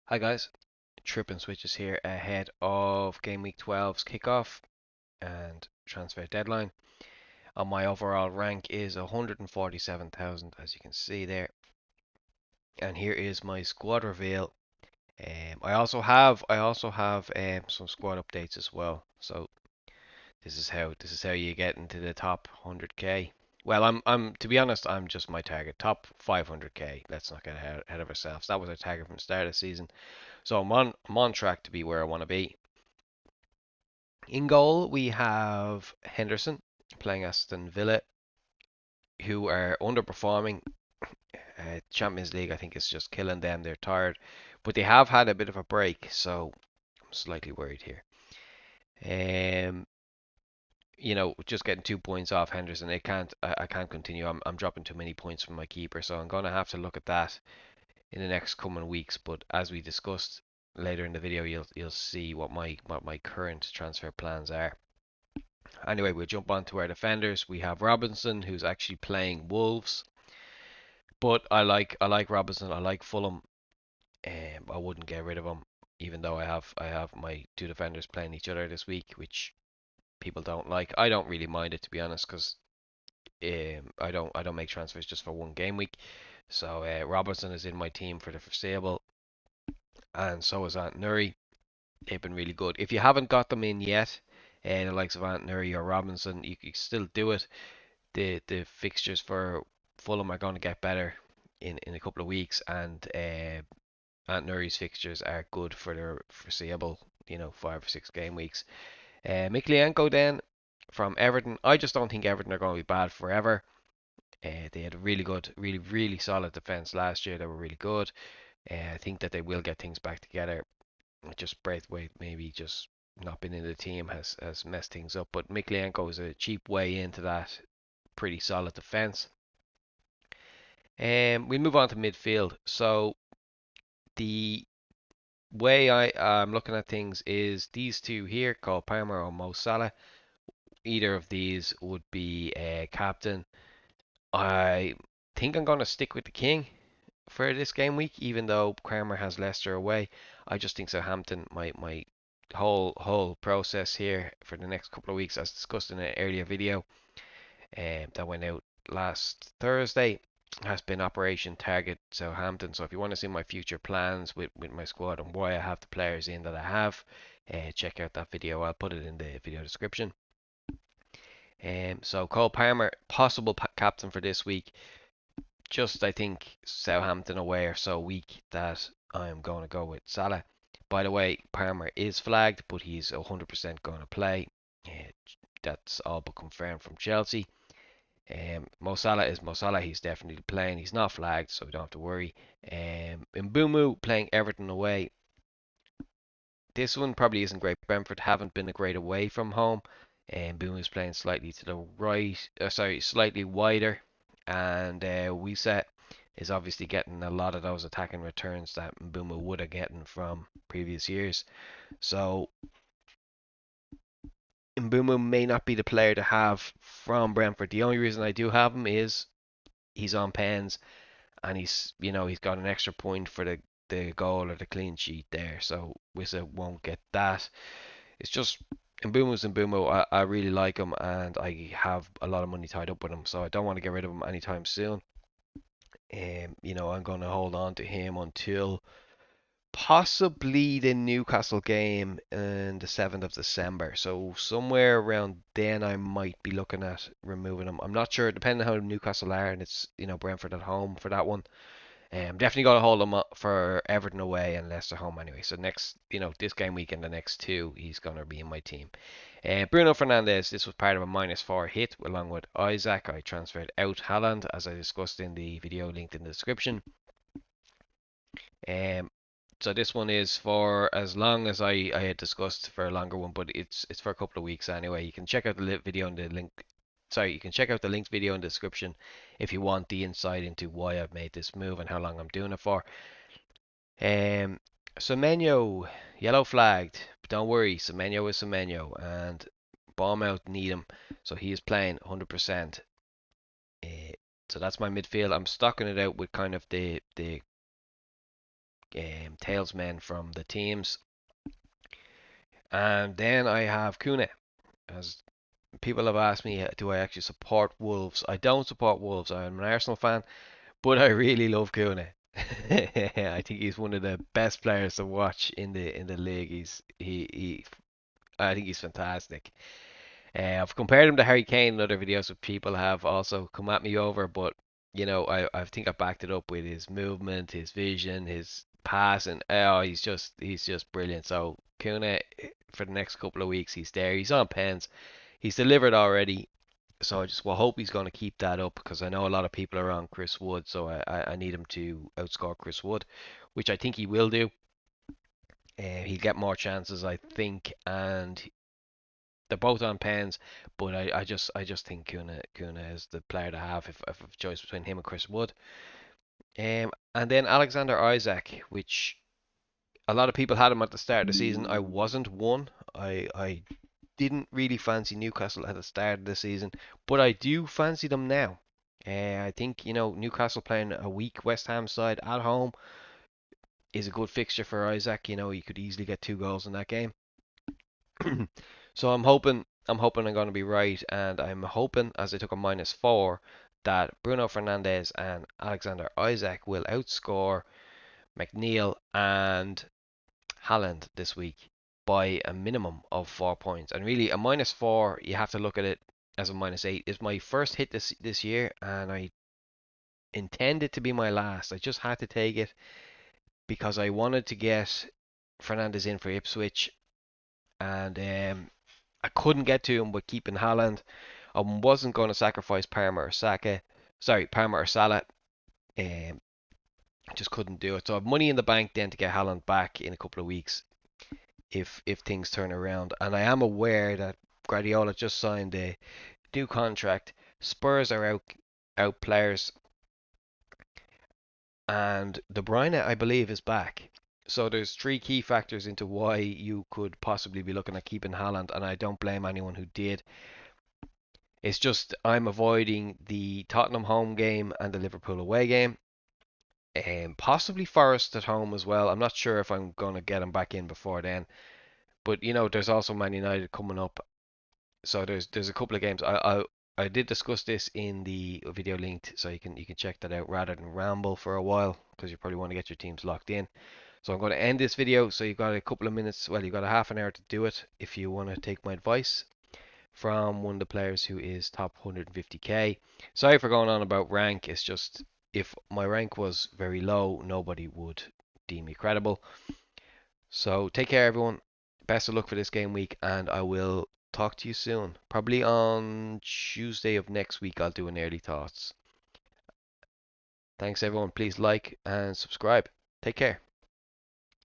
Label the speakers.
Speaker 1: Hi guys, Tripping Switches here ahead of Game Week 12's kickoff and transfer deadline. My overall rank is 147,000 as you can see there. And here is my squad reveal. I also have some squad updates as well. So this is how you get into the top 100k. Well, I'm to be honest, I'm just my target top 500k. Let's not get ahead of ourselves. That was our target from the start of the season. So I'm on track to be where I want to be. In goal, we have Henderson playing Aston Villa, who are underperforming. Champions League, I think, is just killing them. They're tired, but they have had a bit of a break, so I'm slightly worried here. Um, just getting 2 points off Henderson, I can't continue. I'm dropping too many points from my keeper, so I'm gonna have to look at that in the next coming weeks. But as we discussed later in the video, you'll see what my current transfer plans are. Anyway, we'll jump on to our defenders. We have Robinson, who's actually playing Wolves, but I like Robinson. I like Fulham. I wouldn't get rid of him, even though I have my two defenders playing each other this week, which people don't like. I don't really mind it, to be honest, because I don't make transfers just for one game week. So Robinson is in my team for the foreseeable, and so is Ant Nuri. They've been really good. If you haven't got them in yet, the likes of Ant Nuri or Robinson, you can still do it. The fixtures for Fulham are going to get better in a couple of weeks, and Ant Nuri's fixtures are good for their foreseeable, 5 or 6 game weeks. Miklienko then from Everton. I just don't think Everton are going to be bad forever. They had a really good, really, really solid defense last year. They were really good. I think that they will get things back together. Just Braithwaite maybe just not been in the team has messed things up. But Miklienko is a cheap way into that pretty solid defense. We move on to midfield. So the way I'm looking at things is these two here, Cole Palmer or Mo Salah. Either of these would be a captain. I think I'm going to stick with the King for this game week, even though Kramer has Leicester away. I just think Southampton, my whole process here for the next couple of weeks, as discussed in an earlier video, that went out last Thursday, has been Operation Target Southampton. So if you want to see my future plans with my squad and why I have the players in that I have, check out that video. I'll put it in the video description. So Cole Palmer, possible captain for this week. Just I think Southampton away are so weak that I'm going to go with Salah. By the way, Palmer is flagged, but he's 100% going to play. That's all but confirmed from Chelsea. Mo Salah is Mo Salah. He's definitely playing. He's not flagged, so we don't have to worry. Mbumu playing Everton away. This one probably isn't great. Brentford haven't been a great away from home. And is playing slightly to the right. Slightly wider. And Set is obviously getting a lot of those attacking returns that Mbumu would have gotten from previous years. So Mbumu may not be the player to have from Brentford. The only reason I do have him is he's on pens and he's got an extra point for the goal or the clean sheet there. So Wissa won't get that. It's just Mbumu's Mbumu. I really like him and I have a lot of money tied up with him, so I don't want to get rid of him anytime soon. I'm going to hold on to him until possibly the Newcastle game on the 7th of December. So somewhere around then I might be looking at removing him. I'm not sure, depending on how Newcastle are, and it's Brentford at home for that one. Definitely got to hold him up for Everton away and Leicester home anyway. So next, this game week and the next two, he's going to be in my team. Bruno Fernandes, this was part of a -4 hit along with Isaac. I transferred out Haaland as I discussed in the video linked in the description. Um, so this one is for as long as I had discussed for a longer one, but it's for a couple of weeks anyway. You can check out the video in the link. Sorry, you can check out the linked video in the description if you want the insight into why I've made this move and how long I'm doing it for. Semenyo, yellow flagged. But don't worry, Semenyo is Semenyo, and Bournemouth need him, so he is playing 100%. So that's my midfield. I'm stocking it out with kind of the talesmen from the teams. And then I have Kuna. As people have asked me, do I actually support Wolves? I don't support Wolves. I'm an Arsenal fan, but I really love Kuna. I think he's one of the best players to watch in the league. I think he's fantastic. I've compared him to Harry Kane in other videos, which people have also come at me over, but I think I backed it up with his movement, his vision, his pass, and he's just brilliant. So Kuna, for the next couple of weeks, he's there. He's on pens. He's delivered already. So I just hope he's going to keep that up because I know a lot of people are on Chris Wood, so I need him to outscore Chris Wood, which I think he will do. He'll get more chances, I think, and they're both on pens, but I just think Kuna is the player to have if a choice between him and Chris Wood. And then Alexander Isaac, which a lot of people had him at the start of the season. I wasn't one. I didn't really fancy Newcastle at the start of the season, but I do fancy them now. I think Newcastle playing a weak West Ham side at home is a good fixture for Isaac. You could easily get 2 goals in that game. So I'm hoping I'm going to be right, and I'm hoping as I took a -4 that Bruno Fernandes and Alexander Isaac will outscore McNeil and Haaland this week by a minimum of 4 points. And really, a -4, you have to look at it as a -8. It's my first hit this year, and I intend it to be my last. I just had to take it because I wanted to get Fernandes in for Ipswich, and I couldn't get to him with keeping Haaland. I wasn't going to sacrifice Parma or Saka. Sorry, Parma or Salah. Um, I just couldn't do it. So I have money in the bank then to get Haaland back in a couple of weeks if things turn around. And I am aware that Guardiola just signed a new contract. Spurs are out players, and De Bruyne I believe is back. So there's three key factors into why you could possibly be looking at keeping Haaland, and I don't blame anyone who did. It's just I'm avoiding the Tottenham home game and the Liverpool away game, and possibly Forest at home as well. I'm not sure if I'm going to get him back in before then, but there's also Man United coming up, so there's a couple of games. I did discuss this in the video linked, so you can check that out rather than ramble for a while because you probably want to get your teams locked in. So I'm going to end this video. So you've got a couple of minutes. Well, you've got a half an hour to do it if you want to take my advice from one of the players who is top 150k. Sorry for going on about rank. It's just if my rank was very low, nobody would deem me credible. So take care, everyone. Best of luck for this game week, and I will talk to you soon. Probably on Tuesday of next week, I'll do an early thoughts. Thanks, everyone. Please like and subscribe. Take care.